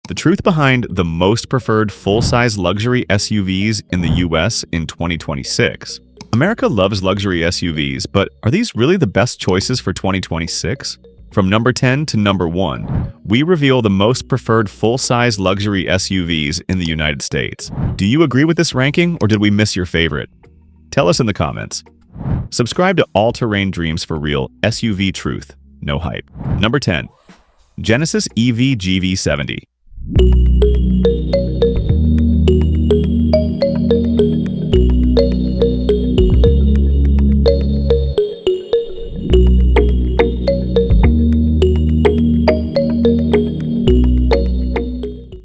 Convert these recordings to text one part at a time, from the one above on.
The truth behind the most preferred full-size luxury SUVs in the US in 2026. America loves luxury SUVs, but are these really the best choices for 2026? From number 10 to number 1, we reveal the most preferred full-size luxury SUVs in the United States. Do you agree with this ranking, or did we miss your favorite? Tell us in the comments. Subscribe to TerrainDreams for real SUV truth, no hype. Number 10. Genesis EV GV70.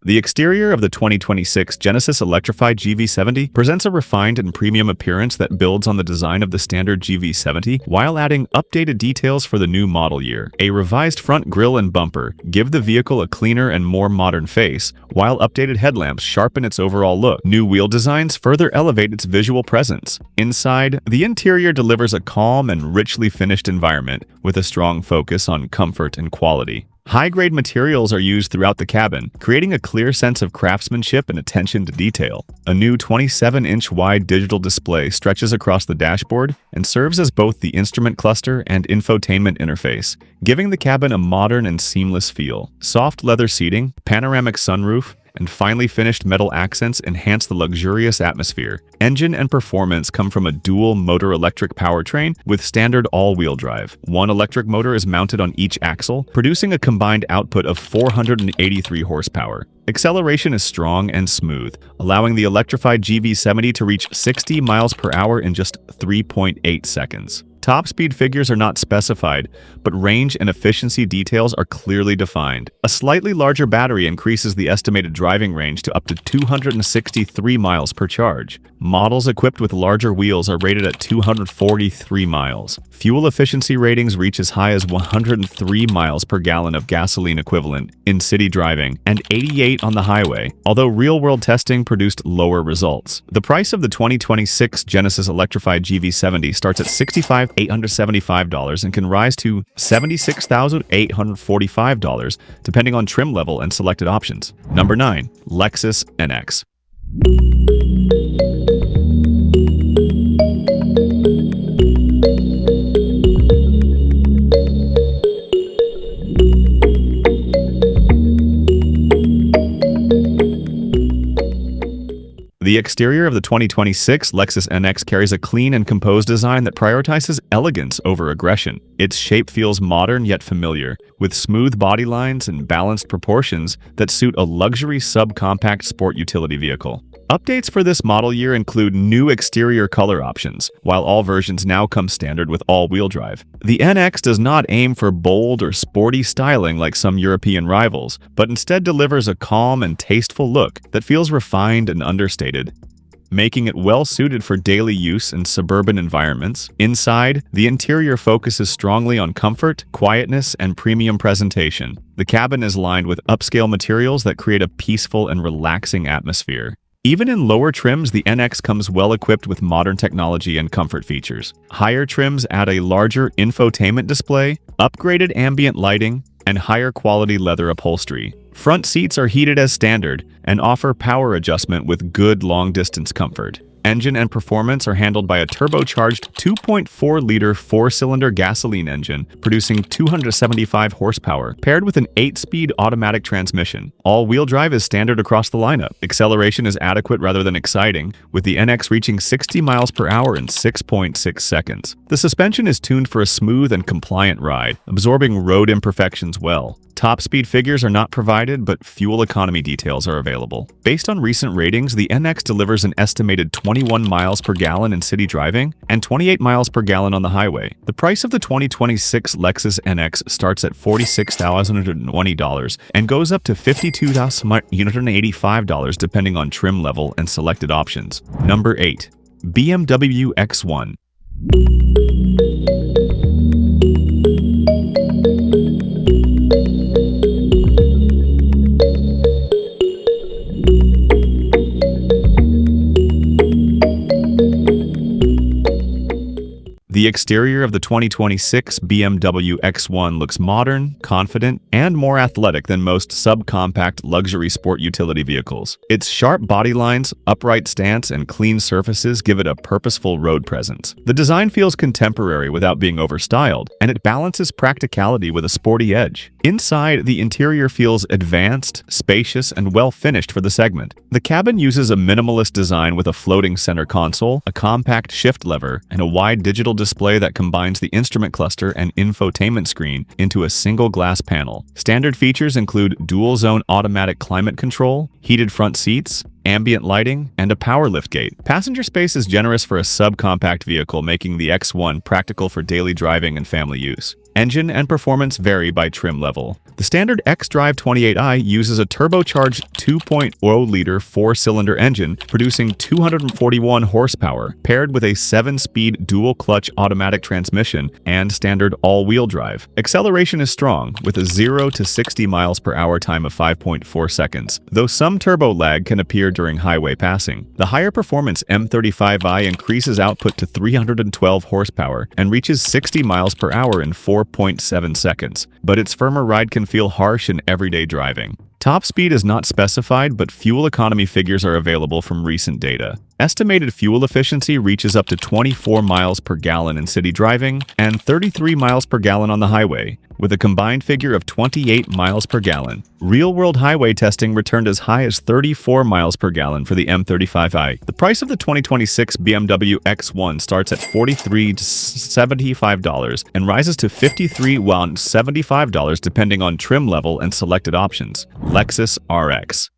The exterior of the 2026 Genesis Electrified GV70 presents a refined and premium appearance that builds on the design of the standard GV70 while adding updated details for the new model year. A revised front grille and bumper give the vehicle a cleaner and more modern face, while updated headlamps sharpen its overall look. New wheel designs further elevate its visual presence. Inside, the interior delivers a calm and richly finished environment with a strong focus on comfort and quality. High-grade materials are used throughout the cabin, creating a clear sense of craftsmanship and attention to detail. A new 27-inch wide digital display stretches across the dashboard and serves as both the instrument cluster and infotainment interface, giving the cabin a modern and seamless feel. Soft leather seating, panoramic sunroof, and finely finished metal accents enhance the luxurious atmosphere. Engine and performance come from a dual-motor electric powertrain with standard all-wheel drive. One electric motor is mounted on each axle, producing a combined output of 483 horsepower. Acceleration is strong and smooth, allowing the electrified GV70 to reach 60 miles per hour in just 3.8 seconds. Top speed figures are not specified, but range and efficiency details are clearly defined. A slightly larger battery increases the estimated driving range to up to 263 miles per charge. Models equipped with larger wheels are rated at 243 miles. Fuel efficiency ratings reach as high as 103 miles per gallon of gasoline equivalent in city driving and 88 on the highway, although real-world testing produced lower results. The price of the 2026 Genesis Electrified GV70 starts at $65,875 and can rise to $76,845 depending on trim level and selected options. Number 9. Lexus NX. The exterior of the 2026 Lexus NX carries a clean and composed design that prioritizes elegance over aggression. Its shape feels modern yet familiar, with smooth body lines and balanced proportions that suit a luxury subcompact sport utility vehicle. Updates for this model year include new exterior color options, while all versions now come standard with all-wheel drive. The NX does not aim for bold or sporty styling like some European rivals, but instead delivers a calm and tasteful look that feels refined and understated, making it well-suited for daily use in suburban environments. Inside, the interior focuses strongly on comfort, quietness, and premium presentation. The cabin is lined with upscale materials that create a peaceful and relaxing atmosphere. Even in lower trims, the NX comes well-equipped with modern technology and comfort features. Higher trims add a larger infotainment display, upgraded ambient lighting, and higher-quality leather upholstery. Front seats are heated as standard and offer power adjustment with good long-distance comfort. Engine and performance are handled by a turbocharged 2.4-liter four-cylinder gasoline engine, producing 275 horsepower, paired with an 8-speed automatic transmission. All-wheel drive is standard across the lineup. Acceleration is adequate rather than exciting, with the NX reaching 60 miles per hour in 6.6 seconds. The suspension is tuned for a smooth and compliant ride, absorbing road imperfections well. Top speed figures are not provided, but fuel economy details are available. Based on recent ratings, the NX delivers an estimated 21 miles per gallon in city driving and 28 miles per gallon on the highway. The price of the 2026 Lexus NX starts at $46,020 and goes up to $52,185 depending on trim level and selected options. Number 8. BMW X1. The exterior of the 2026 BMW X1 looks modern, confident, and more athletic than most subcompact luxury sport utility vehicles. Its sharp body lines, upright stance, and clean surfaces give it a purposeful road presence. The design feels contemporary without being overstyled, and it balances practicality with a sporty edge. Inside, the interior feels advanced, spacious, and well-finished for the segment. The cabin uses a minimalist design with a floating center console, a compact shift lever, and a wide digital display that combines the instrument cluster and infotainment screen into a single glass panel. Standard features include dual-zone automatic climate control, heated front seats, ambient lighting, and a power liftgate. Passenger space is generous for a subcompact vehicle, making the X1 practical for daily driving and family use. Engine and performance vary by trim level. The standard xDrive 28i uses a turbocharged 2.0-liter four-cylinder engine producing 241 horsepower, paired with a 7-speed dual-clutch automatic transmission and standard all-wheel drive. Acceleration is strong, with a 0 to 60 miles per hour time of 5.4 seconds, though some turbo lag can appear during highway passing. The higher performance M35i increases output to 312 horsepower and reaches 60 miles per hour in 4.7 seconds, but its firmer ride can feel harsh in everyday driving. Top speed is not specified, but fuel economy figures are available from recent data. Estimated fuel efficiency reaches up to 24 miles per gallon in city driving and 33 miles per gallon on the highway, with a combined figure of 28 miles per gallon. Real-world highway testing returned as high as 34 miles per gallon for the M35i. The price of the 2026 BMW X1 starts at $43 to $75 and rises to $53 to $75 depending on trim level and selected options. Lexus RX.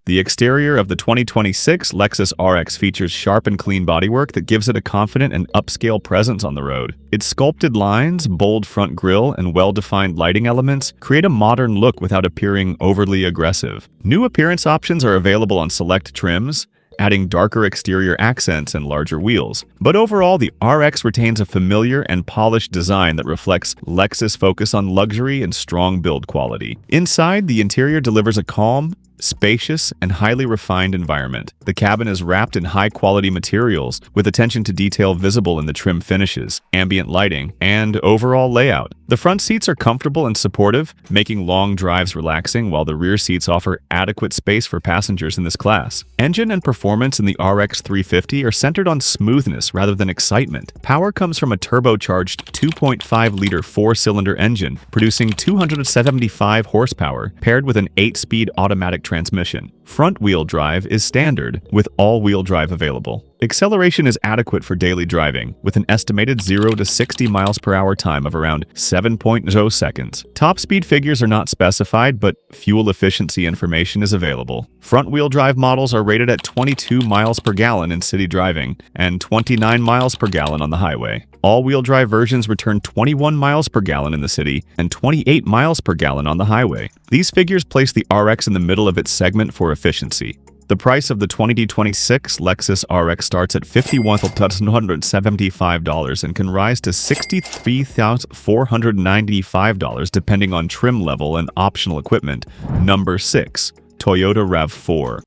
The exterior of the 2026 Lexus RX features sharp and clean bodywork that gives it a confident and upscale presence on the road. Its sculpted lines, bold front grille, and well-defined lighting elements create a modern look without appearing overly aggressive. New appearance options are available on select trims, adding darker exterior accents and larger wheels. But overall, the RX retains a familiar and polished design that reflects Lexus' focus on luxury and strong build quality. Inside, the interior delivers a calm, spacious, and highly refined environment. The cabin is wrapped in high-quality materials, with attention to detail visible in the trim finishes, ambient lighting, and overall layout. The front seats are comfortable and supportive, making long drives relaxing, while the rear seats offer adequate space for passengers in this class. Engine and performance in the RX 350 are centered on smoothness rather than excitement. Power comes from a turbocharged 2.5-liter four-cylinder engine, producing 275 horsepower, paired with an 8-speed automatic transmission. Front-wheel drive is standard, with all-wheel drive available. Acceleration is adequate for daily driving, with an estimated 0 to 60 miles per hour time of around 7.0 seconds. Top speed figures are not specified, but fuel efficiency information is available. Front-wheel drive models are rated at 22 miles per gallon in city driving and 29 miles per gallon on the highway. All-wheel drive versions return 21 miles per gallon in the city and 28 miles per gallon on the highway. These figures place the RX in the middle of its segment for efficiency. The price of the 2026 Lexus RX starts at $51,175 and can rise to $63,495 depending on trim level and optional equipment. Number 6. Toyota RAV4.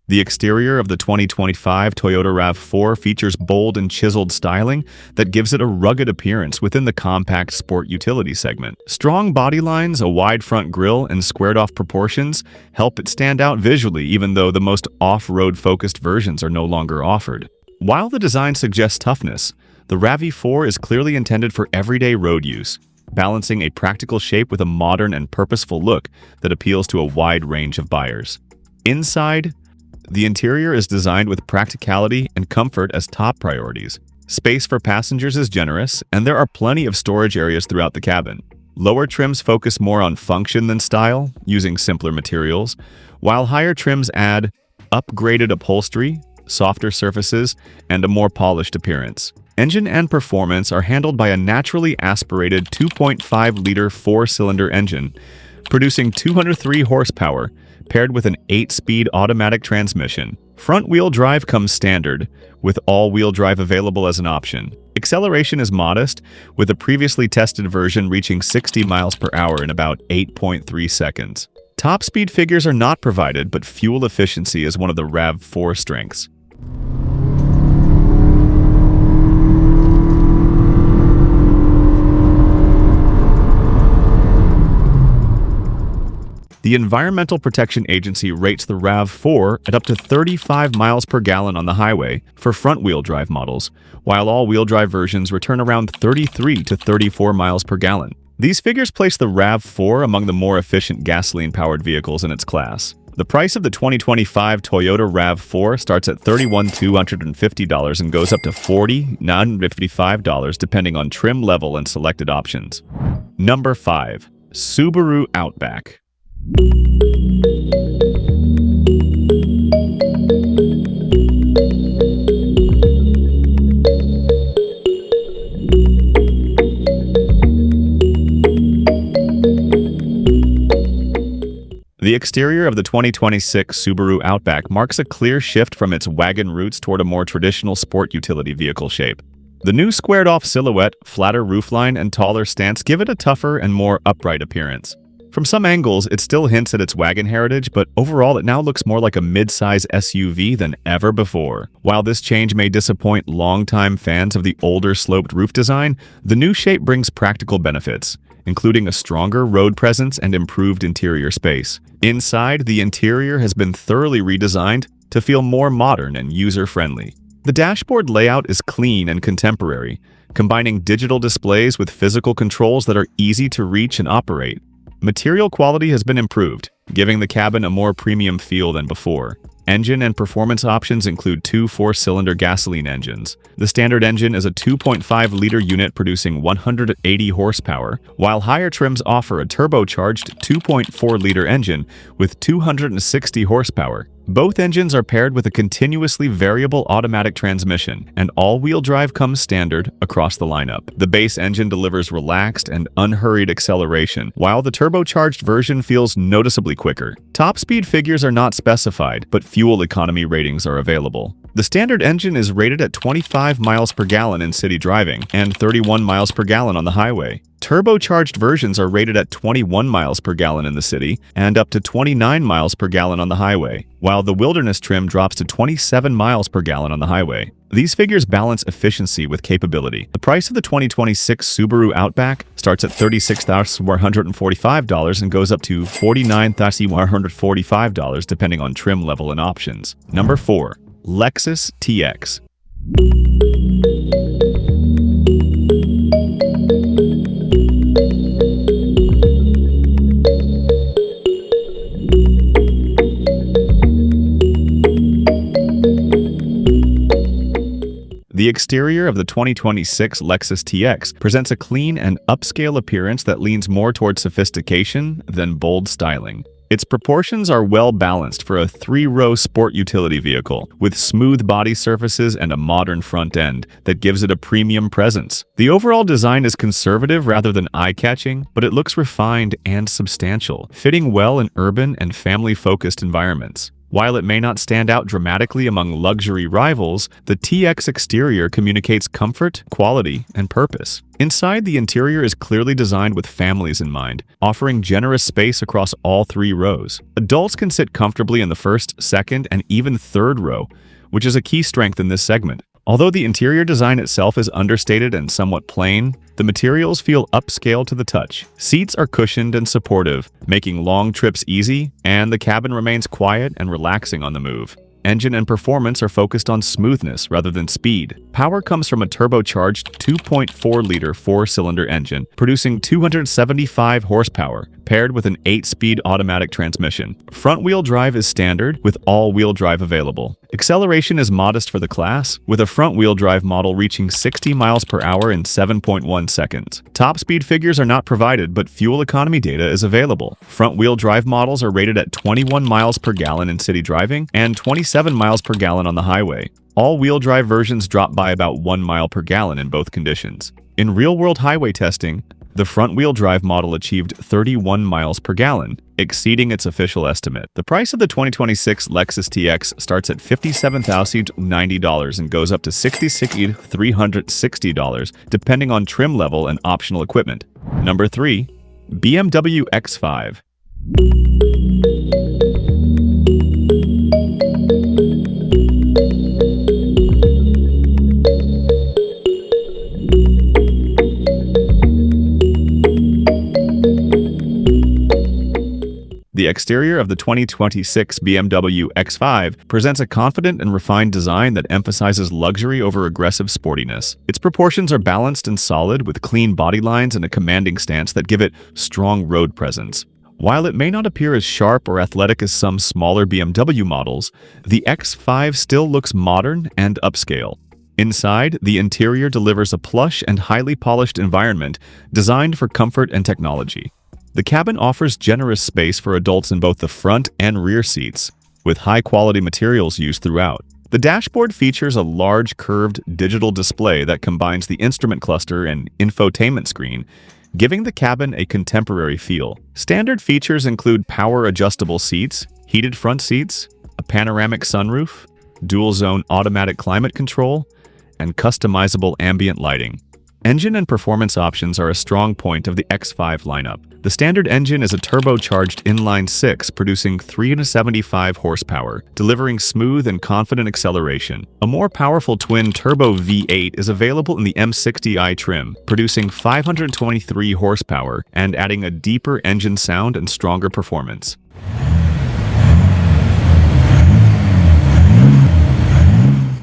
The exterior of the 2025 Toyota RAV4 features bold and chiseled styling that gives it a rugged appearance within the compact sport utility segment. Strong body lines, a wide front grille, and squared-off proportions help it stand out visually, even though the most off-road focused versions are no longer offered. While the design suggests toughness, the RAV4 is clearly intended for everyday road use, balancing a practical shape with a modern and purposeful look that appeals to a wide range of buyers. Inside, the interior is designed with practicality and comfort as top priorities. Space for passengers is generous, and there are plenty of storage areas throughout the cabin. Lower trims focus more on function than style, using simpler materials, while higher trims add upgraded upholstery, softer surfaces, and a more polished appearance. Engine and performance are handled by a naturally aspirated 2.5-liter four-cylinder engine, producing 203 horsepower, paired with an 8-speed automatic transmission. Front-wheel drive comes standard, with all-wheel drive available as an option. Acceleration is modest, with the previously tested version reaching 60 miles per hour in about 8.3 seconds. Top speed figures are not provided, but fuel efficiency is one of the RAV4 strengths. The Environmental Protection Agency rates the RAV4 at up to 35 miles per gallon on the highway for front-wheel drive models, while all-wheel drive versions return around 33 to 34 miles per gallon. These figures place the RAV4 among the more efficient gasoline-powered vehicles in its class. The price of the 2025 Toyota RAV4 starts at $31,250 and goes up to $40,955 depending on trim level and selected options. Number 5. Subaru Outback. The exterior of the 2026 Subaru Outback marks a clear shift from its wagon roots toward a more traditional sport utility vehicle shape. The new squared-off silhouette, flatter roofline, and taller stance give it a tougher and more upright appearance. From some angles, it still hints at its wagon heritage, but overall it now looks more like a mid-size SUV than ever before. While this change may disappoint longtime fans of the older sloped roof design, the new shape brings practical benefits, including a stronger road presence and improved interior space. Inside, the interior has been thoroughly redesigned to feel more modern and user-friendly. The dashboard layout is clean and contemporary, combining digital displays with physical controls that are easy to reach and operate. Material quality has been improved, giving the cabin a more premium feel than before. Engine and performance options include two four-cylinder gasoline engines. The standard engine is a 2.5-liter unit producing 180 horsepower, while higher trims offer a turbocharged 2.4-liter engine with 260 horsepower. Both engines are paired with a continuously variable automatic transmission, and all-wheel drive comes standard across the lineup. The base engine delivers relaxed and unhurried acceleration, while the turbocharged version feels noticeably quicker. Top speed figures are not specified, but fuel economy ratings are available. The standard engine is rated at 25 miles per gallon in city driving and 31 miles per gallon on the highway. Turbocharged versions are rated at 21 miles per gallon in the city and up to 29 miles per gallon on the highway, while the wilderness trim drops to 27 miles per gallon on the highway. These figures balance efficiency with capability. The price of the 2026 Subaru Outback starts at $36,145 and goes up to $49,145 depending on trim level and options. Number 4. Lexus TX. The exterior of the 2026 Lexus TX presents a clean and upscale appearance that leans more towards sophistication than bold styling. Its proportions are well balanced for a 3-row sport utility vehicle, with smooth body surfaces and a modern front end that gives it a premium presence. The overall design is conservative rather than eye-catching, but it looks refined and substantial, fitting well in urban and family-focused environments. While it may not stand out dramatically among luxury rivals, the TX exterior communicates comfort, quality, and purpose. Inside, the interior is clearly designed with families in mind, offering generous space across all 3 rows. Adults can sit comfortably in the first, second, and even third row, which is a key strength in this segment. Although the interior design itself is understated and somewhat plain, the materials feel upscale to the touch. Seats are cushioned and supportive, making long trips easy, and the cabin remains quiet and relaxing on the move. Engine and performance are focused on smoothness rather than speed. Power comes from a turbocharged 2.4-liter 4-cylinder engine, producing 275 horsepower, paired with an 8-speed automatic transmission. Front-wheel drive is standard, with all-wheel drive available. Acceleration is modest for the class, with a front-wheel drive model reaching 60 miles per hour in 7.1 seconds. Top speed figures are not provided, but fuel economy data is available. Front-wheel drive models are rated at 21 miles per gallon in city driving and 27 miles per gallon on the highway. All-wheel drive versions drop by about 1 mile per gallon in both conditions. In real-world highway testing, the front-wheel drive model achieved 31 miles per gallon, exceeding its official estimate. The price of the 2026 Lexus TX starts at $57,090 and goes up to $66,360, depending on trim level and optional equipment. Number 3. BMW X5. The exterior of the 2026 BMW X5 presents a confident and refined design that emphasizes luxury over aggressive sportiness. Its proportions are balanced and solid, with clean body lines and a commanding stance that give it strong road presence. While it may not appear as sharp or athletic as some smaller BMW models, the X5 still looks modern and upscale. Inside, the interior delivers a plush and highly polished environment designed for comfort and technology. The cabin offers generous space for adults in both the front and rear seats, with high-quality materials used throughout. The dashboard features a large curved digital display that combines the instrument cluster and infotainment screen, giving the cabin a contemporary feel. Standard features include power-adjustable seats, heated front seats, a panoramic sunroof, dual-zone automatic climate control, and customizable ambient lighting. Engine and performance options are a strong point of the X5 lineup. The standard engine is a turbocharged inline-six, producing 375 horsepower, delivering smooth and confident acceleration. A more powerful twin-turbo V8 is available in the M60i trim, producing 523 horsepower and adding a deeper engine sound and stronger performance.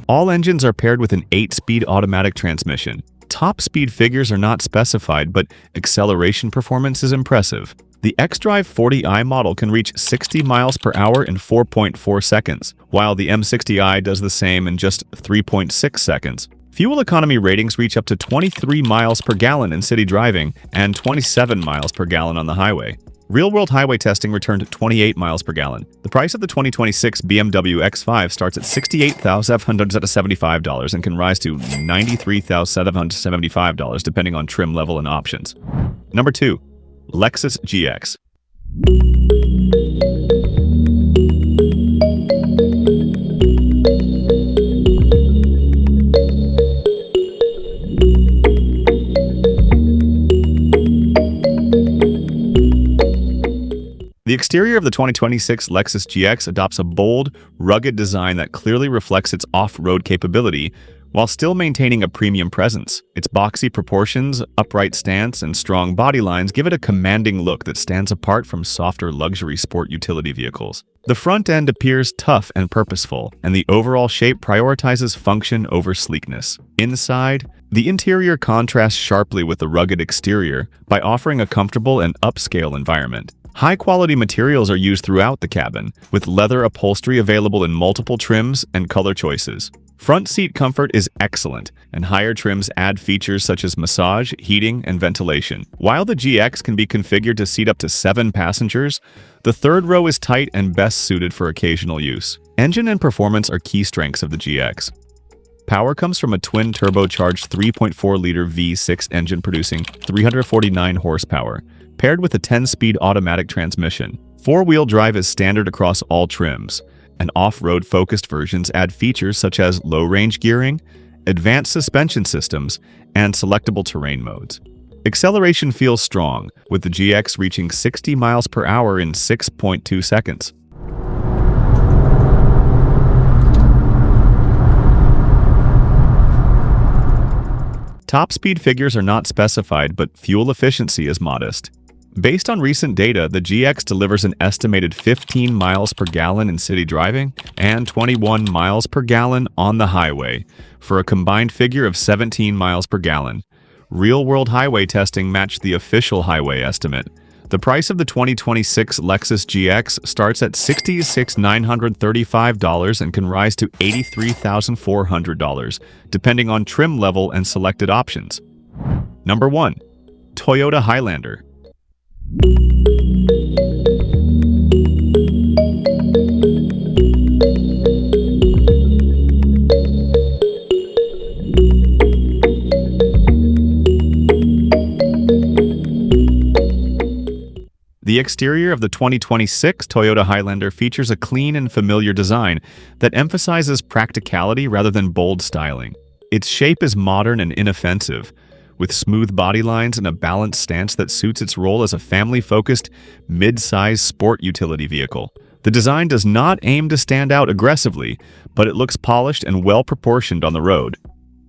All engines are paired with an 8-speed automatic transmission. Top speed figures are not specified, but acceleration performance is impressive. The xDrive 40i model can reach 60 miles per hour in 4.4 seconds, while the M60i does the same in just 3.6 seconds. Fuel economy ratings reach up to 23 miles per gallon in city driving and 27 miles per gallon on the highway. Real-world highway testing returned 28 miles per gallon. The price of the 2026 BMW X5 starts at $68,775 and can rise to $93,775 depending on trim level and options. Number 2. Lexus GX. The exterior of the 2026 Lexus GX adopts a bold, rugged design that clearly reflects its off-road capability while still maintaining a premium presence. Its boxy proportions, upright stance, and strong body lines give it a commanding look that stands apart from softer luxury sport utility vehicles. The front end appears tough and purposeful, and the overall shape prioritizes function over sleekness. Inside, the interior contrasts sharply with the rugged exterior by offering a comfortable and upscale environment. High-quality materials are used throughout the cabin, with leather upholstery available in multiple trims and color choices. Front seat comfort is excellent, and higher trims add features such as massage, heating, and ventilation. While the GX can be configured to seat up to 7 passengers, the third row is tight and best suited for occasional use. Engine and performance are key strengths of the GX. Power comes from a twin-turbocharged 3.4-liter V6 engine producing 349 horsepower, paired with a 10-speed automatic transmission. 4-wheel drive is standard across all trims, and off-road focused versions add features such as low-range gearing, advanced suspension systems, and selectable terrain modes. Acceleration feels strong, with the GX reaching 60 miles per hour in 6.2 seconds. Top speed figures are not specified, but fuel efficiency is modest. Based on recent data, the GX delivers an estimated 15 miles per gallon in city driving and 21 miles per gallon on the highway, for a combined figure of 17 miles per gallon. Real-world highway testing matched the official highway estimate. The price of the 2026 Lexus GX starts at $66,935 and can rise to $83,400, depending on trim level and selected options. Number 1. Toyota Highlander. exterior of the 2026 Toyota Highlander features a clean and familiar design that emphasizes practicality rather than bold styling. Its shape is modern and inoffensive, with smooth body lines and a balanced stance that suits its role as a family-focused, mid-size sport utility vehicle. The design does not aim to stand out aggressively, but it looks polished and well-proportioned on the road.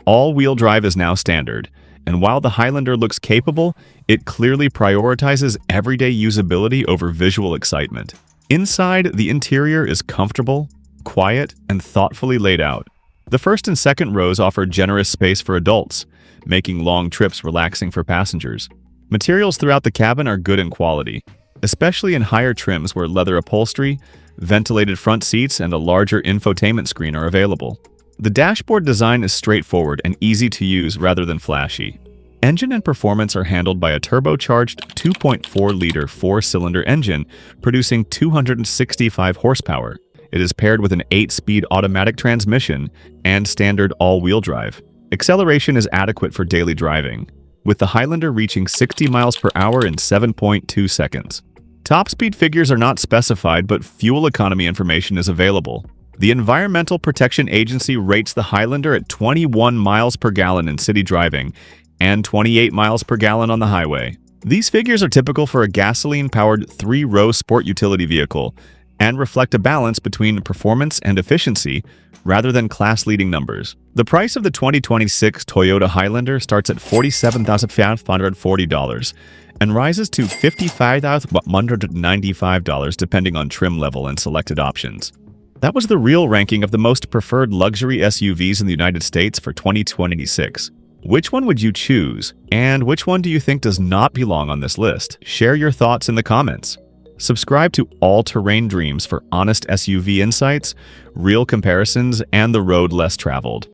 All-wheel drive is now standard, and while the Highlander looks capable, it clearly prioritizes everyday usability over visual excitement. Inside, the interior is comfortable, quiet, and thoughtfully laid out. The first and second rows offer generous space for adults, making long trips relaxing for passengers. Materials throughout the cabin are good in quality, especially in higher trims where leather upholstery, ventilated front seats, and a larger infotainment screen are available. The dashboard design is straightforward and easy to use rather than flashy. Engine and performance are handled by a turbocharged 2.4-liter four-cylinder engine producing 265 horsepower. It is paired with an 8-speed automatic transmission and standard all-wheel drive. Acceleration is adequate for daily driving, with the Highlander reaching 60 miles per hour in 7.2 seconds. Top speed figures are not specified, but fuel economy information is available. The Environmental Protection Agency rates the Highlander at 21 miles per gallon in city driving and 28 miles per gallon on the highway. These figures are typical for a gasoline-powered 3-row sport utility vehicle and reflect a balance between performance and efficiency rather than class-leading numbers. The price of the 2026 Toyota Highlander starts at $47,540 and rises to $55,195 depending on trim level and selected options. That was the real ranking of the most preferred luxury SUVs in the United States for 2026. Which one would you choose, and which one do you think does not belong on this list? Share your thoughts in the comments. Subscribe to All Terrain Dreams for honest SUV insights, real comparisons, and the road less traveled.